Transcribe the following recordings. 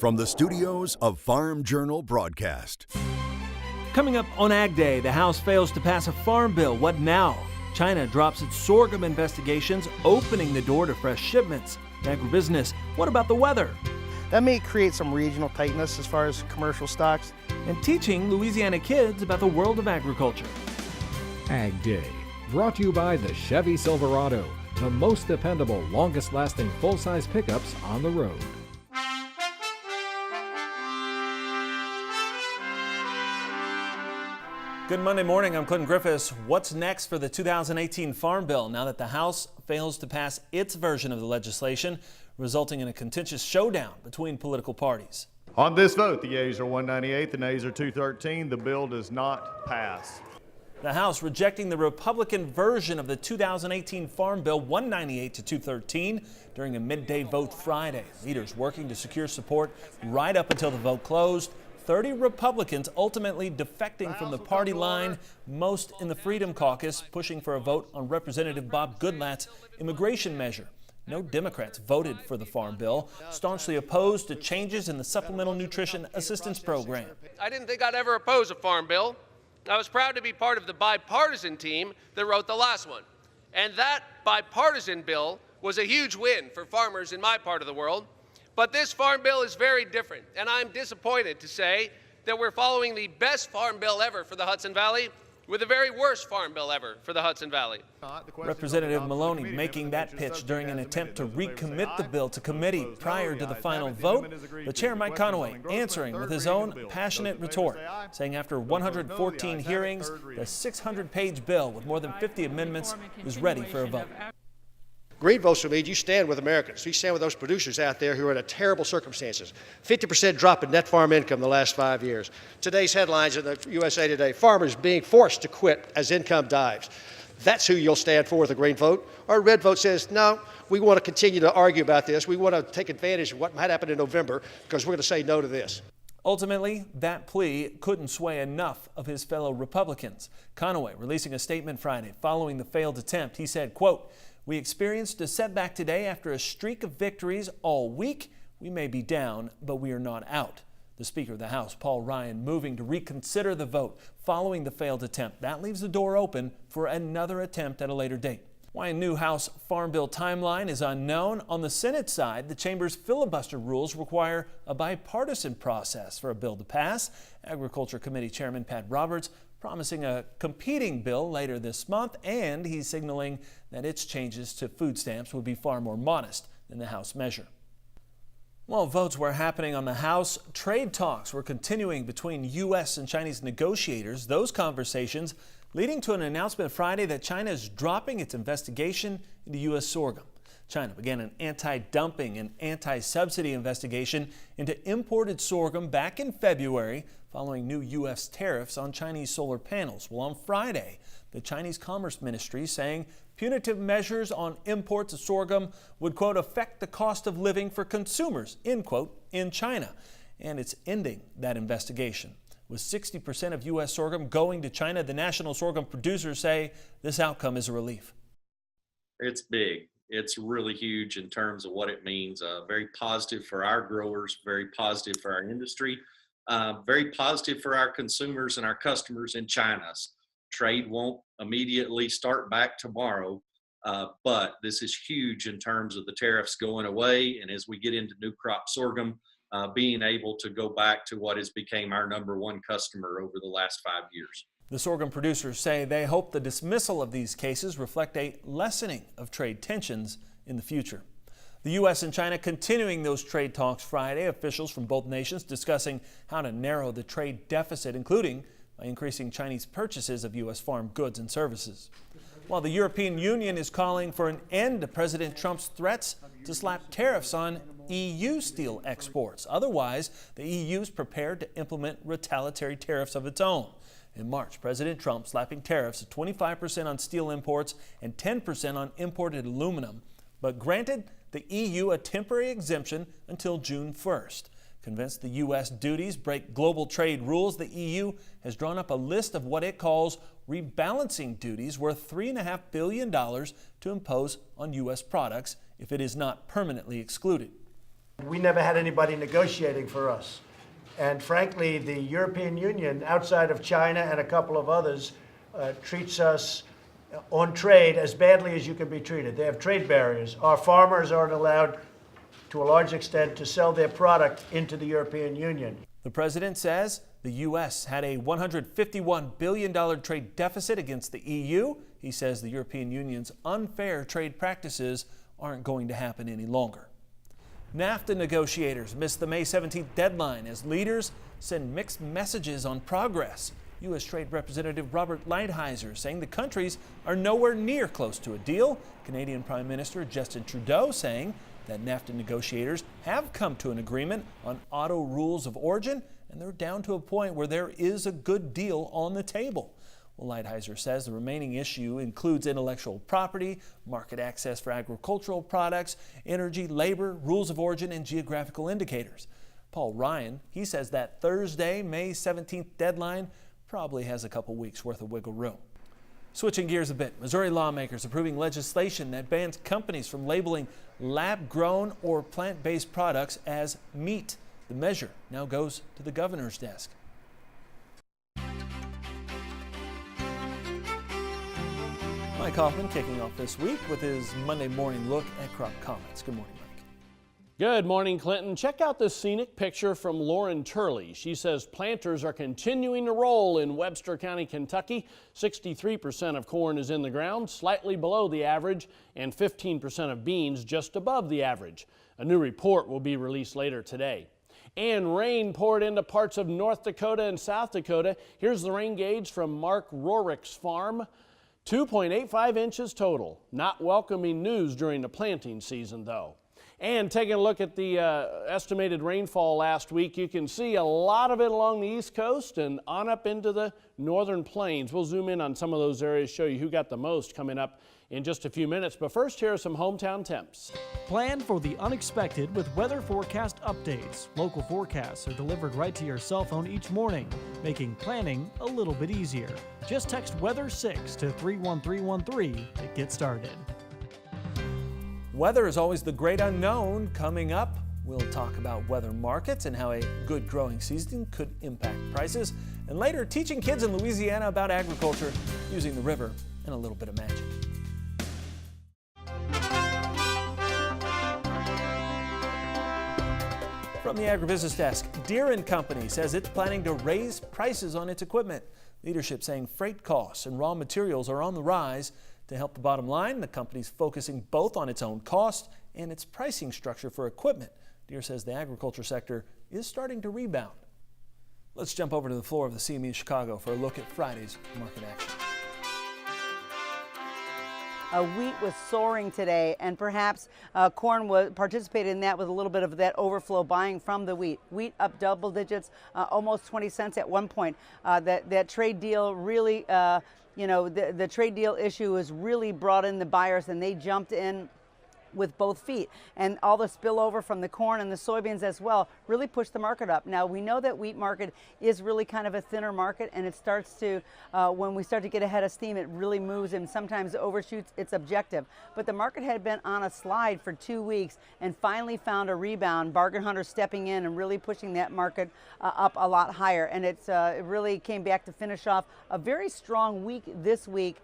from the studios of Farm Journal Broadcast. Coming up on Ag Day, the House fails to pass a farm bill. What now? China drops its sorghum investigations, opening the door to fresh shipments. Agribusiness, what about the weather? That may create some regional tightness as far as commercial stocks. And teaching Louisiana kids about the world of agriculture. Ag Day, brought to you by the Chevy Silverado, the most dependable, longest-lasting full-size pickups on the road. Good Monday morning, I'm Clinton Griffiths. What's next for the 2018 Farm Bill now that the House fails to pass its version of the legislation, resulting in a contentious showdown between political parties? On this vote, the yeas are 198, the nays are 213. The bill does not pass. The House rejecting the Republican version of the 2018 Farm Bill 198 to 213 during a midday vote Friday. Leaders working to secure support right up until the vote closed. 30 Republicans ultimately defecting from the party line, most in the Freedom Caucus, pushing for a vote on Representative Bob Goodlatte's immigration measure. No Democrats voted for the Farm Bill, staunchly opposed to changes in the Supplemental Nutrition Assistance Program. I didn't think I'd ever oppose a Farm Bill. I was proud to be part of the bipartisan team that wrote the last one. And that bipartisan bill was a huge win for farmers in my part of the world. But this Farm Bill is very different, and I'm disappointed to say that we're following the best Farm Bill ever for the Hudson Valley with the very worst Farm Bill ever for the Hudson Valley. Representative Maloney making that pitch during an attempt to recommit the bill to committee prior to the final vote. But Chair Mike Conaway answering with his own passionate retort, saying after 114 hearings, the 600-page bill with more than 50 amendments is ready for a vote. Green votes will mean you stand with Americans. You stand with those producers out there who are in terrible circumstances. 50% drop in net farm income in the last 5 years. Today's headlines in the USA Today, farmers being forced to quit as income dives. That's who you'll stand for with a green vote. Or a red vote says, no, we want to continue to argue about this. We want to take advantage of what might happen in November because we're going to say no to this. Ultimately, that plea couldn't sway enough of his fellow Republicans. Conaway releasing a statement Friday following the failed attempt. He said, quote, "We experienced a setback today after a streak of victories all week. We may be down, but we are not out." The Speaker of the House, Paul Ryan, moving to reconsider the vote following the failed attempt. That leaves the door open for another attempt at a later date. Why a new House Farm Bill timeline is unknown. On the Senate side, the chamber's filibuster rules require a bipartisan process for a bill to pass. Agriculture Committee Chairman Pat Roberts promising a competing bill later this month, and he's signaling that its changes to food stamps would be far more modest than the House measure. While votes were happening on the House, trade talks were continuing between U.S. and Chinese negotiators. Those conversations leading to an announcement Friday that China is dropping its investigation into U.S. sorghum. China began an anti-dumping and anti-subsidy investigation into imported sorghum back in February following new U.S. tariffs on Chinese solar panels. Well, on Friday, the Chinese Commerce Ministry saying punitive measures on imports of sorghum would, quote, affect the cost of living for consumers, end quote, in China. And it's ending that investigation. With 60% of U.S. sorghum going to China, the national sorghum producers say this outcome is a relief. It's big. It's really huge in terms of what it means. Very positive for our growers, very positive for our industry, very positive for our consumers and our customers in China. Trade won't immediately start back tomorrow, but this is huge in terms of the tariffs going away. And as we get into new crop sorghum, being able to go back to what has become our #1 customer over the last 5 years. The sorghum producers say they hope the dismissal of these cases reflect a lessening of trade tensions in the future. The U.S. and China continuing those trade talks Friday. Officials from both nations discussing how to narrow the trade deficit, including by increasing Chinese purchases of U.S. farm goods and services. While the European Union is calling for an end to President Trump's threats to slap tariffs on EU steel exports. Otherwise, the EU is prepared to implement retaliatory tariffs of its own. In March, President Trump slapping tariffs of 25% on steel imports and 10% on imported aluminum, but granted the EU a temporary exemption until June 1st. Convinced the U.S. duties break global trade rules, the EU has drawn up a list of what it calls rebalancing duties worth $3.5 billion to impose on U.S. products if it is not permanently excluded. We never had anybody negotiating for us. And frankly, the European Union, outside of China and a couple of others, treats us on trade as badly as you can be treated. They have trade barriers. Our farmers aren't allowed, to a large extent, to sell their product into the European Union. The president says the U.S. had a $151 billion trade deficit against the EU. He says the European Union's unfair trade practices aren't going to happen any longer. NAFTA negotiators missed the May 17th deadline as leaders send mixed messages on progress. U.S. Trade Representative Robert Lighthizer saying the countries are nowhere near close to a deal. Canadian Prime Minister Justin Trudeau saying that NAFTA negotiators have come to an agreement on auto rules of origin, and they're down to a point where there is a good deal on the table. Well, Lighthizer says the remaining issue includes intellectual property, market access for agricultural products, energy, labor, rules of origin, and geographical indicators. Paul Ryan, he says that Thursday, May 17th deadline probably has a couple weeks worth of wiggle room. Switching gears a bit, Missouri lawmakers approving legislation that bans companies from labeling lab-grown or plant-based products as meat. The measure now goes to the governor's desk. Mike Hoffman kicking off this week with his Monday morning look at crop comments. Good morning, Mike. Good morning, Clinton. Check out this scenic picture from Lauren Turley. She says planters are continuing to roll in Webster County, Kentucky. 63% of corn is in the ground, slightly below the average, and 15% of beans just above the average. A new report will be released later today. And rain poured into parts of North Dakota and South Dakota. Here's the rain gauge from Mark Rorick's farm. 2.85 inches total. Not welcoming news during the planting season, though. And taking a look at the estimated rainfall last week, you can see a lot of it along the East Coast and on up into the northern plains. We'll zoom in on some of those areas, show you who got the most coming up in just a few minutes. But first, here are some hometown temps. Plan for the unexpected with weather forecast updates. Local forecasts are delivered right to your cell phone each morning, making planning a little bit easier. Just text Weather 6 to 31313 to get started. Weather is always the great unknown. Coming up, we'll talk about weather markets and how a good growing season could impact prices. And later, teaching kids in Louisiana about agriculture using the river and a little bit of magic. From the Agribusiness Desk, Deere & Company says it's planning to raise prices on its equipment. Leadership saying freight costs and raw materials are on the rise. To help the bottom line, the company's focusing both on its own cost and its pricing structure for equipment. Deere says the agriculture sector is starting to rebound. Let's jump over to the floor of the CME Chicago for a look at Friday's market action. Wheat was soaring today, and perhaps corn participated in that with a little bit of that overflow buying from the wheat. Wheat up double digits, almost 20 cents at one point. That trade deal really, the trade deal issue has really brought in the buyers, and they jumped in with both feet, and all the spillover from the corn and the soybeans as well really pushed the market up. Now we know that wheat market is really kind of a thinner market, and it starts to when we start to get ahead of steam, it really moves and sometimes overshoots its objective. But the market had been on a slide for 2 weeks and finally found a rebound. Bargain hunters stepping in and really pushing that market up a lot higher, and it really came back to finish off a very strong week this week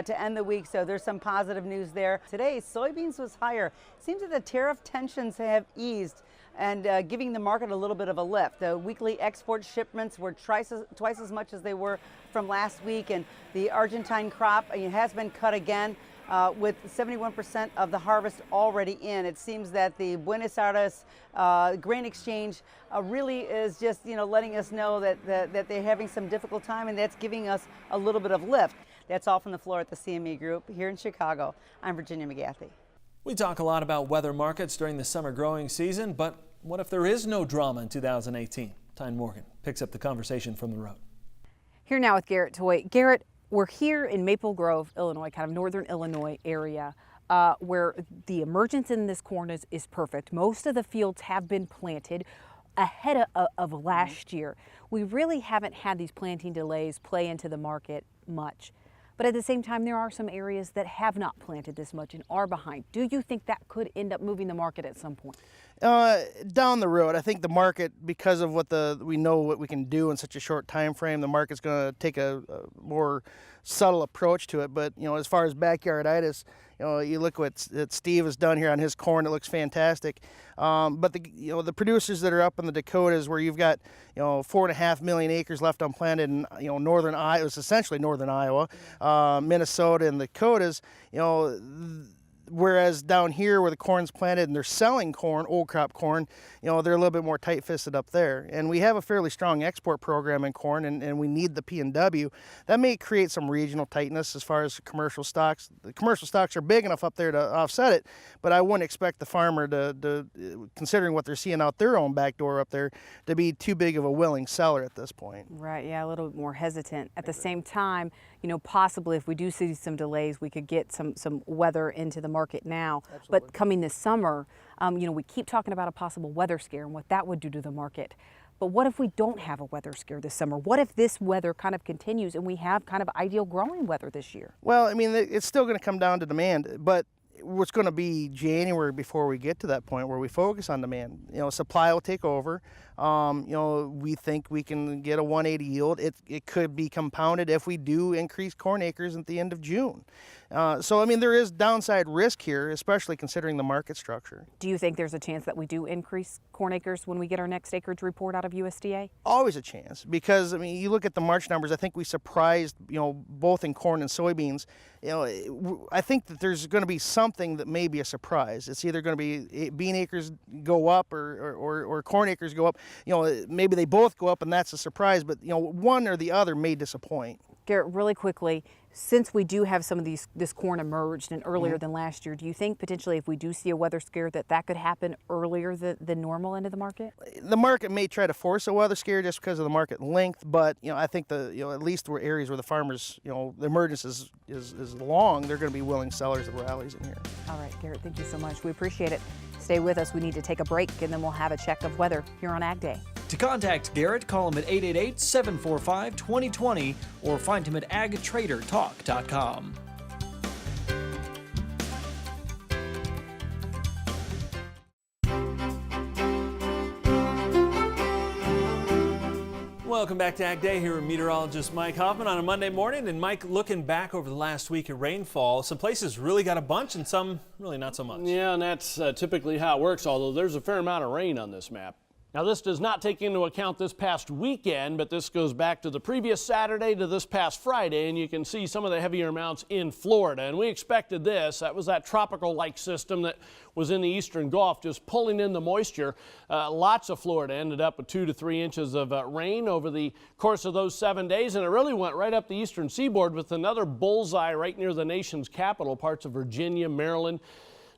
to end the week. So there's some positive news there. Today soybeans was higher. It seems that the tariff tensions have eased and giving the market a little bit of a lift. The weekly export shipments were twice as much as they were from last week, and the Argentine crop has been cut again with 71% of the harvest already in. It seems that the Buenos Aires grain exchange really is just letting us know that they're having some difficult time, and that's giving us a little bit of lift. That's all from the floor at the CME Group here in Chicago. I'm Virginia McGathy. We talk a lot about weather markets during the summer growing season, but what if there is no drama in 2018? Tyne Morgan picks up the conversation from the road. Here now with Garrett Toy. Garrett, we're here in Maple Grove, Illinois, kind of northern Illinois area, where the emergence in this corn is perfect. Most of the fields have been planted ahead of last year. We really haven't had these planting delays play into the market much. but at the same time, there are some areas that have not planted this much and are behind. Do you think that could end up moving the market at some point? Down the road, I think the market, because of we know what we can do in such a short time frame, the market's going to take a more subtle approach to it. But as far as backyarditis, you look what Steve has done here on his corn; it looks fantastic. But the producers that are up in the Dakotas, where you've got 4.5 million acres left unplanted in northern Iowa, it's essentially northern Iowa, Minnesota, and the Dakotas, whereas down here where the corn's planted and they're selling corn, old crop corn, they're a little bit more tight-fisted up there. And we have a fairly strong export program in corn, and we need the P&W. That may create some regional tightness as far as commercial stocks. The commercial stocks are big enough up there to offset it, but I wouldn't expect the farmer to considering what they're seeing out their own back door up there, to be too big of a willing seller at this point. Right, yeah, a little bit more hesitant. At the same time, possibly if we do see some delays, we could get some weather into the market now. Absolutely. But coming this summer, we keep talking about a possible weather scare and what that would do to the market. But what if we don't have a weather scare this summer? What if this weather kind of continues and we have kind of ideal growing weather this year? Well, I mean, it's still going to come down to demand, but it's going to be January before we get to that point where we focus on demand. Supply will take over. We think we can get a 180 yield. It could be compounded if we do increase corn acres at the end of June. So, I mean, there is downside risk here, especially considering the market structure. Do you think there's a chance that we do increase corn acres when we get our next acreage report out of USDA? Always a chance, because, I mean, you look at the March numbers, I think we surprised, both in corn and soybeans. I think that there's going to be something that may be a surprise. It's either going to be bean acres go up or corn acres go up. Maybe they both go up and that's a surprise, but, one or the other may disappoint. Garrett, really quickly, since we do have some of this corn emerged and earlier than last year, do you think potentially if we do see a weather scare that could happen earlier than normal into the market? The market may try to force a weather scare just because of the market length, but I think at least where areas where the farmers, the emergence is long, they're going to be willing sellers of rallies in here. All right, Garrett, thank you so much. We appreciate it. Stay with us. We need to take a break, and then we'll have a check of weather here on Ag Day. To contact Garrett, call him at 888-745-2020 or find him at agtradertalk.com. Welcome back to Ag Day. Here with meteorologist Mike Hoffman on a Monday morning. And Mike, looking back over the last week of rainfall, some places really got a bunch and some really not so much. Yeah, and that's typically how it works, although there's a fair amount of rain on this map. Now, this does not take into account this past weekend, but this goes back to the previous Saturday to this past Friday, and you can see some of the heavier amounts in Florida. And we expected this. That was that tropical-like system that was in the eastern Gulf just pulling in the moisture. Lots of Florida ended up with 2 to 3 inches of rain over the course of those 7 days, and it really went right up the eastern seaboard with another bullseye right near the nation's capital, parts of Virginia, Maryland,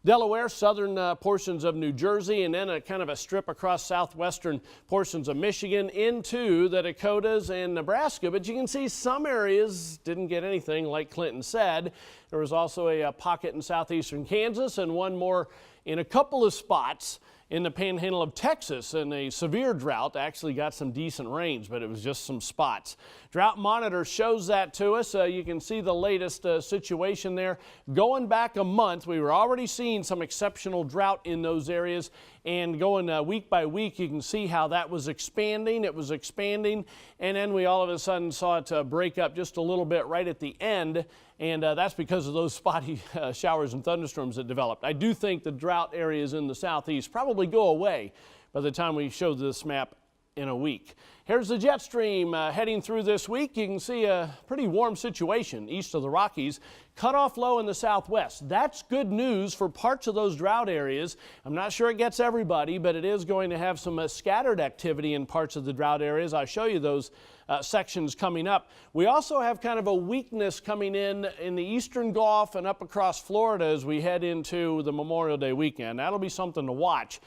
Delaware, southern portions of New Jersey, and then a kind of a strip across southwestern portions of Michigan into the Dakotas and Nebraska. But you can see some areas didn't get anything, like Clinton said. There was also a pocket in southeastern Kansas and one more in a couple of spots in the panhandle of Texas, and a severe drought actually got some decent rains, but it was just some spots. Drought Monitor shows that to us. You can see the latest situation there. Going back a month, we were already seeing some exceptional drought in those areas, and going week by week, you can see how that was expanding. It was expanding, and then we all of a sudden saw it break up just a little bit right at the end, and that's because of those spotty showers and thunderstorms that developed. I do think the drought areas in the southeast probably go away by the time we show this map in a week. Here's the jet stream heading through this week. You can see a pretty warm situation east of the Rockies, cut off low in the southwest. That's good news for parts of those drought areas. I'm not sure it gets everybody, but it is going to have some scattered activity in parts of the drought areas. I'll show you those sections coming up. We also have kind of a weakness coming in the eastern Gulf and up across Florida as we head into the Memorial Day weekend. That'll be something to watch.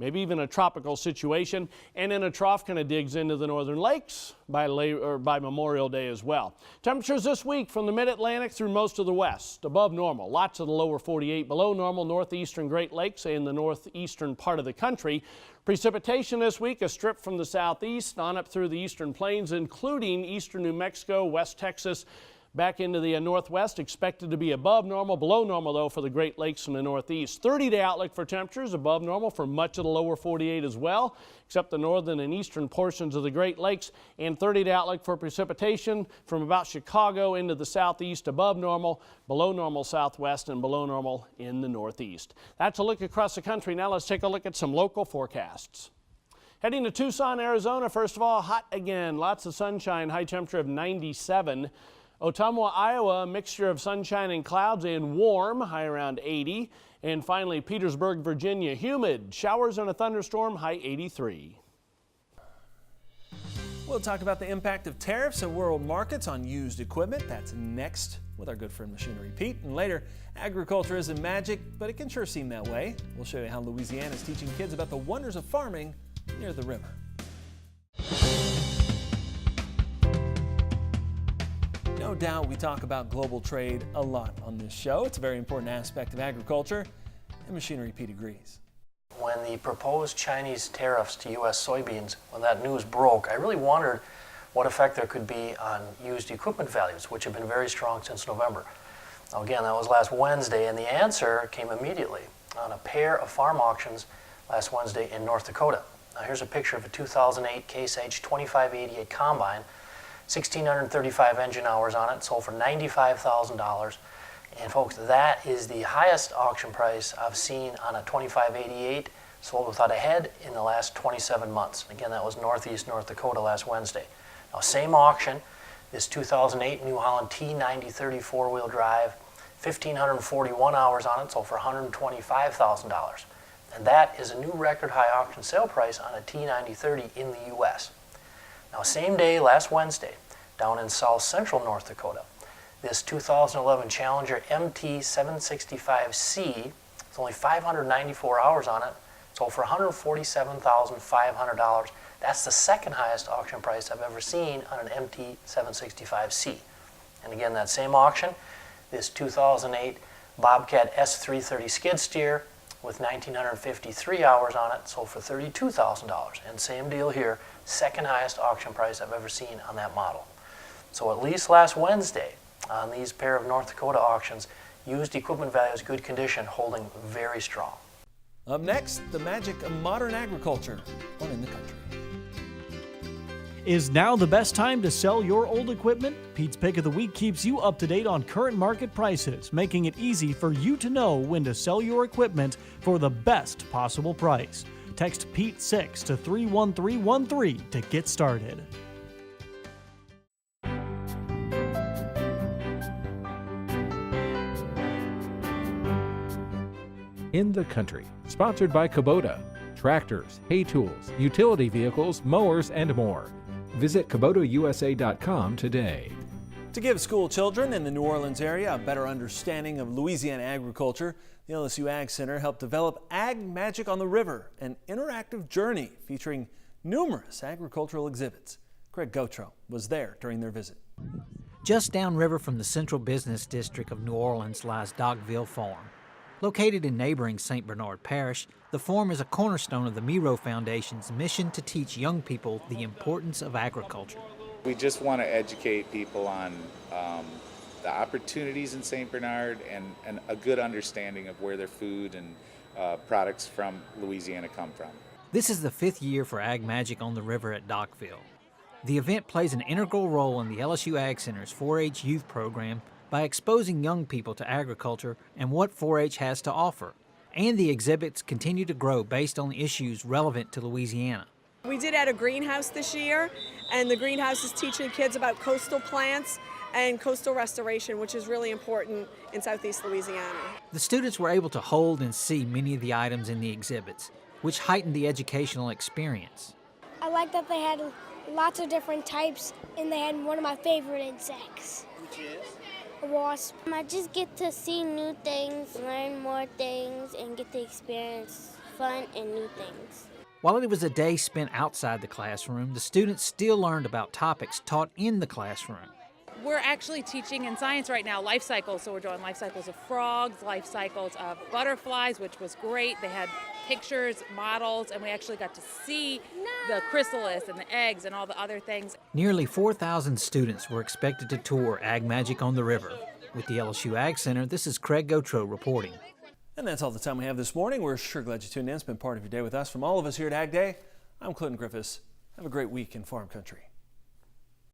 Maybe even a tropical situation, and then a trough kind of digs into the northern lakes by Memorial Day as well. Temperatures this week from the mid-Atlantic through most of the west, above normal. Lots of the lower 48 below normal, northeastern Great Lakes and the northeastern part of the country. Precipitation this week, a strip from the southeast on up through the eastern plains, including eastern New Mexico, West Texas, Back into the northwest, expected to be above normal, below normal though for the Great Lakes and the Northeast. 30-day outlook for temperatures above normal for much of the lower 48 as well, except the northern and eastern portions of the Great Lakes, and 30-day outlook for precipitation from about Chicago into the southeast above normal, below normal southwest, and below normal in the northeast. That's a look across the country. Now let's take a look at some local forecasts. Heading to Tucson, Arizona, first of all, hot again. Lots of sunshine, high temperature of 97. Ottumwa, Iowa, a mixture of sunshine and clouds and warm, high around 80. And finally, Petersburg, Virginia, humid, showers and a thunderstorm, high 83. We'll talk about the impact of tariffs and world markets on used equipment. That's next with our good friend Machinery Pete. And later, agriculture isn't magic, but it can sure seem that way. We'll show you how Louisiana is teaching kids about the wonders of farming near the river. No doubt we talk about global trade a lot on this show. It's a very important aspect of agriculture, and Machinery Pete agrees. When the proposed Chinese tariffs to U.S. soybeans, when that news broke, I really wondered what effect there could be on used equipment values, which have been very strong since November. Now again, that was last Wednesday, and the answer came immediately on a pair of farm auctions last Wednesday in North Dakota. Now here's a picture of a 2008 Case H 2588 combine, 1,635 engine hours on it, sold for $95,000. And folks, that is the highest auction price I've seen on a 2588 sold without a head in the last 27 months. Again, that was Northeast North Dakota last Wednesday. Now, same auction, this 2008 New Holland T9030 four-wheel drive, 1,541 hours on it, sold for $125,000. And that is a new record high auction sale price on a T9030 in the U.S. Now, same day, last Wednesday, down in south central North Dakota, this 2011 Challenger MT765C, it's only 594 hours on it, sold for $147,500. That's the second highest auction price I've ever seen on an MT765C. And again, that same auction, this 2008 Bobcat S330 skid steer with 1,953 hours on it, sold for $32,000. And same deal here, second highest auction price I've ever seen on that model. So at least last Wednesday, on these pair of North Dakota auctions, used equipment values good condition, holding very strong. Up next, the magic of modern agriculture on In the Country. Is now the best time to sell your old equipment? Pete's Pick of the Week keeps you up to date on current market prices, making it easy for you to know when to sell your equipment for the best possible price. Text PETE6 to 31313 to get started. In the Country, sponsored by Kubota. Tractors, hay tools, utility vehicles, mowers, and more. Visit KubotaUSA.com today. To give school children in the New Orleans area a better understanding of Louisiana agriculture, the LSU Ag Center helped develop Ag Magic on the River, an interactive journey featuring numerous agricultural exhibits. Craig Gautreaux was there during their visit. Just downriver from the central business district of New Orleans lies Dockville Farm. Located in neighboring St. Bernard Parish, the farm is a cornerstone of the Miro Foundation's mission to teach young people the importance of agriculture. We just want to educate people on the opportunities in St. Bernard and a good understanding of where their food and products from Louisiana come from. This is the 5th year for Ag Magic on the River at Dockville. The event plays an integral role in the LSU Ag Center's 4-H youth program by exposing young people to agriculture and what 4-H has to offer. And the exhibits continue to grow based on issues relevant to Louisiana. We did add a greenhouse this year, and the greenhouse is teaching kids about coastal plants and coastal restoration, which is really important in southeast Louisiana. The students were able to hold and see many of the items in the exhibits, which heightened the educational experience. I like that they had lots of different types, and they had one of my favorite insects. Which is? A wasp. I just get to see new things, learn more things, and get to experience fun and new things. While it was a day spent outside the classroom, the students still learned about topics taught in the classroom. We're actually teaching in science right now life cycles. So we're doing life cycles of frogs, life cycles of butterflies, which was great. They had pictures, models, and we actually got to see the chrysalis and the eggs and all the other things. Nearly 4,000 students were expected to tour Ag Magic on the River. With the LSU Ag Center, this is Craig Gautreaux reporting. And that's all the time we have this morning. We're sure glad you tuned in. It's been part of your day with us. From all of us here at Ag Day, I'm Clinton Griffiths. Have a great week in farm country.